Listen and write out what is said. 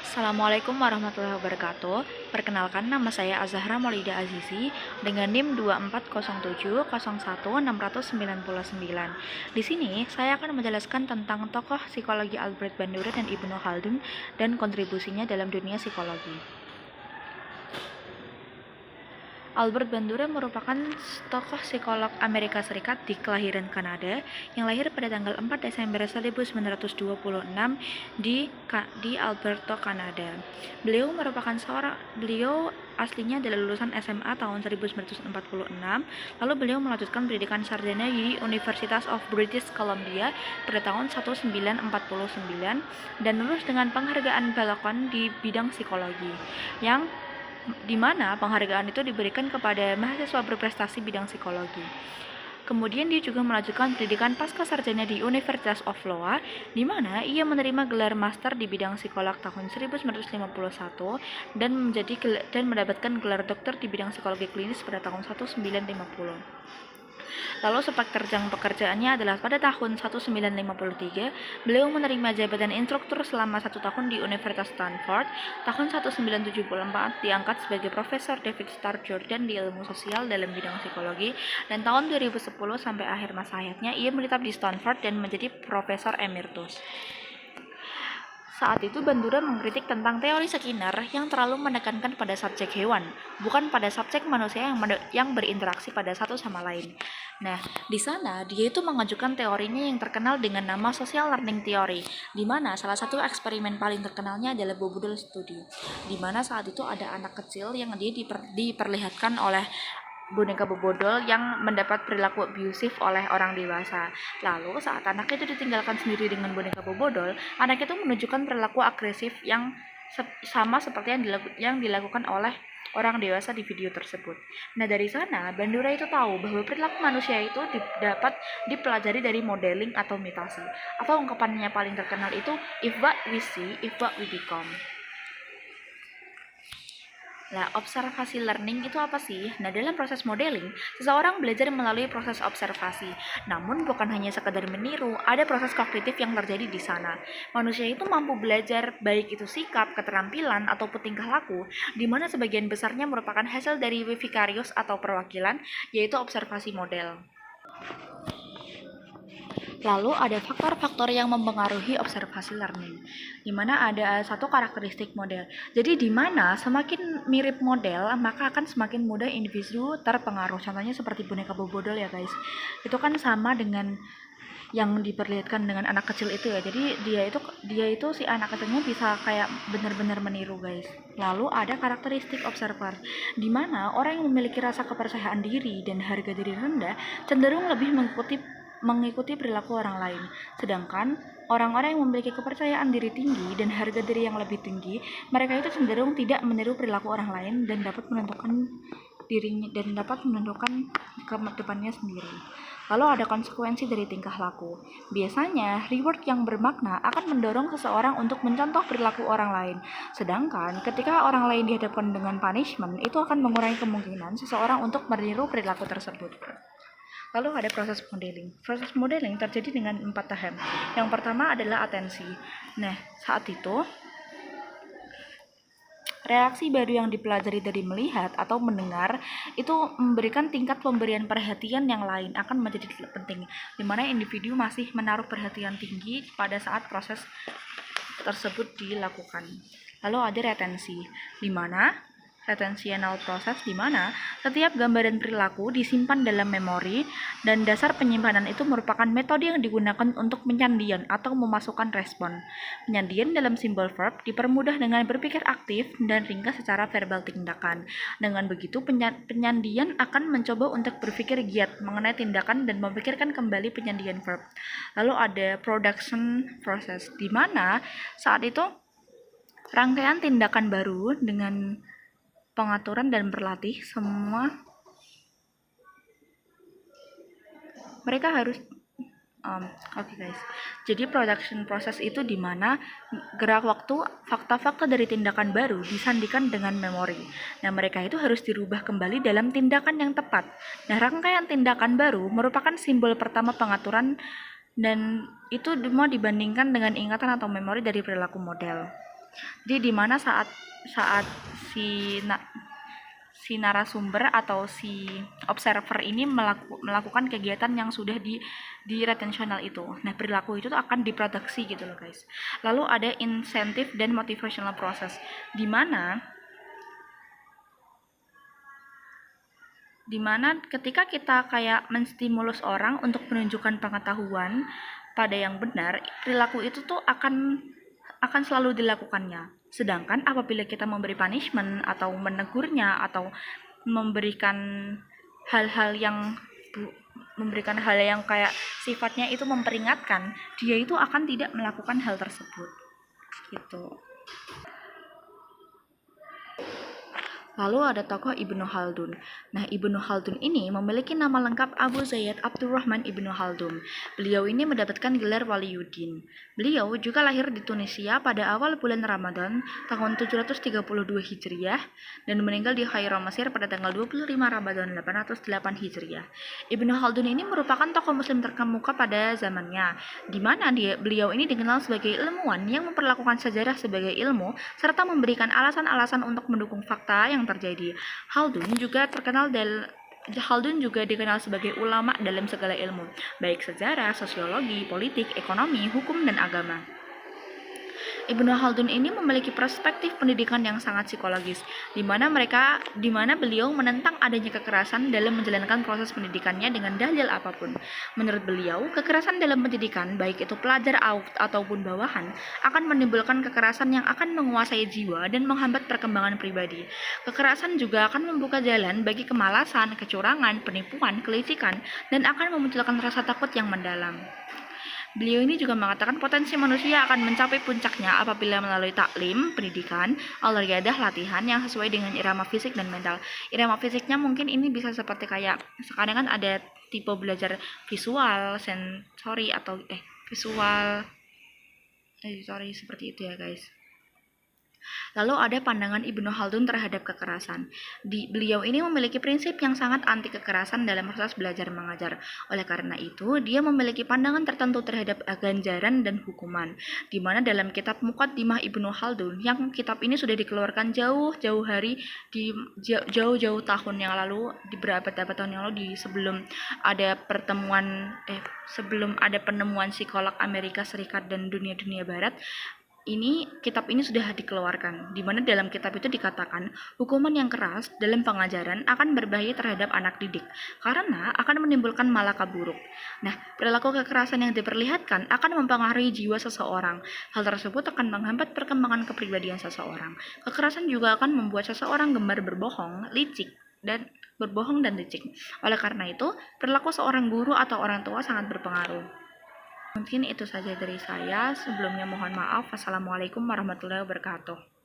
Assalamualaikum warahmatullahi wabarakatuh. Perkenalkan, nama saya Azahra Maulida Azizi dengan NIM 2407016699. Di sini saya akan menjelaskan tentang tokoh psikologi Albert Bandura dan Ibnu Khaldun dan kontribusinya dalam dunia psikologi. Albert Bandura merupakan tokoh psikolog Amerika Serikat di kelahiran Kanada yang lahir pada tanggal 4 Desember 1926 di Alberta, Kanada. Beliau aslinya adalah lulusan SMA tahun 1946, lalu beliau melanjutkan pendidikan sarjana di University of British Columbia pada tahun 1949 dan lulus dengan penghargaan Balakon di bidang psikologi, yang di mana penghargaan itu diberikan kepada mahasiswa berprestasi bidang psikologi. Kemudian dia juga melanjutkan pendidikan pasca sarjana di University of Iowa, di mana ia menerima gelar master di bidang psikolog tahun 1951 dan mendapatkan gelar doktor di bidang psikologi klinis pada tahun 1950. Lalu sepak terjang pekerjaannya adalah pada tahun 1953, beliau menerima jabatan instruktur selama 1 tahun di Universitas Stanford. Tahun 1974 diangkat sebagai Profesor David Starr Jordan di ilmu sosial dalam bidang psikologi, dan tahun 2010 sampai akhir masa hayatnya ia menetap di Stanford dan menjadi Profesor Emeritus. Saat itu Bandura mengkritik tentang teori Skinner yang terlalu menekankan pada subjek hewan, bukan pada subjek manusia yang berinteraksi pada satu sama lain. Nah, di sana dia itu mengajukan teorinya yang terkenal dengan nama Social Learning Theory, di mana salah satu eksperimen paling terkenalnya adalah Bobodil Study, di mana saat itu ada anak kecil yang dia diperlihatkan oleh boneka bobodol yang mendapat perilaku abusif oleh orang dewasa. Lalu saat anak itu ditinggalkan sendiri dengan boneka bobodol, anak itu menunjukkan perilaku agresif yang sama seperti yang dilakukan oleh orang dewasa di video tersebut. Nah, dari sana Bandura itu tahu bahwa perilaku manusia itu dapat dipelajari dari modeling atau imitasi. Atau ungkapannya paling terkenal itu if what we see, if what we become. Nah, observasi learning itu apa sih? Nah, dalam proses modeling, seseorang belajar melalui proses observasi. Namun bukan hanya sekedar meniru, ada proses kognitif yang terjadi di sana. Manusia itu mampu belajar, baik itu sikap, keterampilan, ataupun tingkah laku, di mana sebagian besarnya merupakan hasil dari vicarious atau perwakilan, yaitu observasi model. Lalu ada faktor-faktor yang mempengaruhi observasi learning, di mana ada satu karakteristik model. Jadi di mana semakin mirip model, maka akan semakin mudah individu terpengaruh. Contohnya seperti boneka bobodol ya guys. Itu kan sama dengan yang diperlihatkan dengan anak kecil itu ya. Jadi dia itu si anak kecilnya bisa kayak benar-benar meniru guys. Lalu ada karakteristik observer, di mana orang yang memiliki rasa kepercayaan diri dan harga diri rendah cenderung lebih mengikuti perilaku orang lain. Sedangkan orang-orang yang memiliki kepercayaan diri tinggi dan harga diri yang lebih tinggi, mereka itu cenderung tidak meniru perilaku orang lain dan dapat menentukan ke depannya sendiri. Lalu ada konsekuensi dari tingkah laku. Biasanya, reward yang bermakna akan mendorong seseorang untuk mencontoh perilaku orang lain. Sedangkan ketika orang lain dihadapkan dengan punishment, itu akan mengurangi kemungkinan seseorang untuk meniru perilaku tersebut. Lalu ada proses modeling. Proses modeling terjadi dengan 4 tahap. Yang pertama adalah atensi. Nah, saat itu reaksi baru yang dipelajari dari melihat atau mendengar itu memberikan tingkat pemberian perhatian yang lain akan menjadi penting, di mana individu masih menaruh perhatian tinggi pada saat proses tersebut dilakukan. Lalu ada retensi, di mana retentional process, di mana setiap gambaran perilaku disimpan dalam memori, dan dasar penyimpanan itu merupakan metode yang digunakan untuk penyandian atau memasukkan respon. Penyandian dalam simbol verb dipermudah dengan berpikir aktif dan ringkas secara verbal tindakan. Dengan begitu, penyandian akan mencoba untuk berpikir giat mengenai tindakan dan memikirkan kembali penyandian verb. Lalu ada production process, di mana saat itu rangkaian tindakan baru dengan pengaturan dan berlatih semua mereka harus guys. Jadi production process itu di mana gerak waktu fakta-fakta dari tindakan baru disandikan dengan memori. Nah, mereka itu harus dirubah kembali dalam tindakan yang tepat. Nah, rangkaian tindakan baru merupakan simbol pertama pengaturan, dan itu mau dibandingkan dengan ingatan atau memori dari perilaku model. Jadi di mana saat saat si narasumber atau si observer ini melakukan kegiatan yang sudah di retensional itu. Nah, perilaku itu tuh akan diproduksi gitu loh, guys. Lalu ada insentif dan motivational process, di mana ketika kita kayak menstimulus orang untuk menunjukkan pengetahuan pada yang benar, perilaku itu tuh akan selalu dilakukannya. Sedangkan apabila kita memberi punishment atau menegurnya atau memberikan hal-hal yang kayak sifatnya itu memperingatkan, dia itu akan tidak melakukan hal tersebut. Gitu. Lalu ada tokoh Ibnu Khaldun. Nah, Ibnu Khaldun ini memiliki nama lengkap Abu Zaid Abdurrahman Ibnu Khaldun. Beliau ini mendapatkan gelar Waliyuddin. Beliau juga lahir di Tunisia pada awal bulan Ramadan tahun 732 Hijriah dan meninggal di Kairo, Mesir pada tanggal 25 Ramadan 808 Hijriah. Ibnu Khaldun ini merupakan tokoh muslim terkemuka pada zamannya, di mana beliau ini dikenal sebagai ilmuwan yang memperlakukan sejarah sebagai ilmu serta memberikan alasan-alasan untuk mendukung fakta yang terjadi. Khaldun juga dikenal sebagai ulama dalam segala ilmu, baik sejarah, sosiologi, politik, ekonomi, hukum, dan agama. Ibnu Khaldun ini memiliki perspektif pendidikan yang sangat psikologis, di mana beliau menentang adanya kekerasan dalam menjalankan proses pendidikannya dengan dalil apapun. Menurut beliau, kekerasan dalam pendidikan, baik itu pelajar ataupun bawahan, akan menimbulkan kekerasan yang akan menguasai jiwa dan menghambat perkembangan pribadi. Kekerasan juga akan membuka jalan bagi kemalasan, kecurangan, penipuan, kelicikan, dan akan memunculkan rasa takut yang mendalam. Beliau ini juga mengatakan potensi manusia akan mencapai puncaknya apabila melalui taklim, pendidikan, al-riyadah, latihan yang sesuai dengan irama fisik dan mental. Irama fisiknya mungkin ini bisa seperti kayak sekarang kan ada tipe belajar visual, sensori atau seperti itu ya, guys. Lalu ada pandangan Ibnu Khaldun terhadap kekerasan. Beliau ini memiliki prinsip yang sangat anti kekerasan dalam proses belajar mengajar. Oleh karena itu, dia memiliki pandangan tertentu terhadap ganjaran dan hukuman. Di mana dalam kitab Muqaddimah Ibnu Khaldun, yang kitab ini sudah dikeluarkan jauh-jauh tahun yang lalu, di berabad-abad tahun yang lalu, sebelum ada penemuan psikolog Amerika Serikat dan dunia Barat. Kitab ini sudah dikeluarkan, di mana dalam kitab itu dikatakan hukuman yang keras dalam pengajaran akan berbahaya terhadap anak didik karena akan menimbulkan malaka buruk. Nah, perilaku kekerasan yang diperlihatkan akan mempengaruhi jiwa seseorang. Hal tersebut akan menghambat perkembangan kepribadian seseorang. Kekerasan juga akan membuat seseorang gemar berbohong dan licik. Oleh karena itu, perilaku seorang guru atau orang tua sangat berpengaruh. Mungkin itu saja dari saya. Sebelumnya mohon maaf. Wassalamualaikum warahmatullahi wabarakatuh.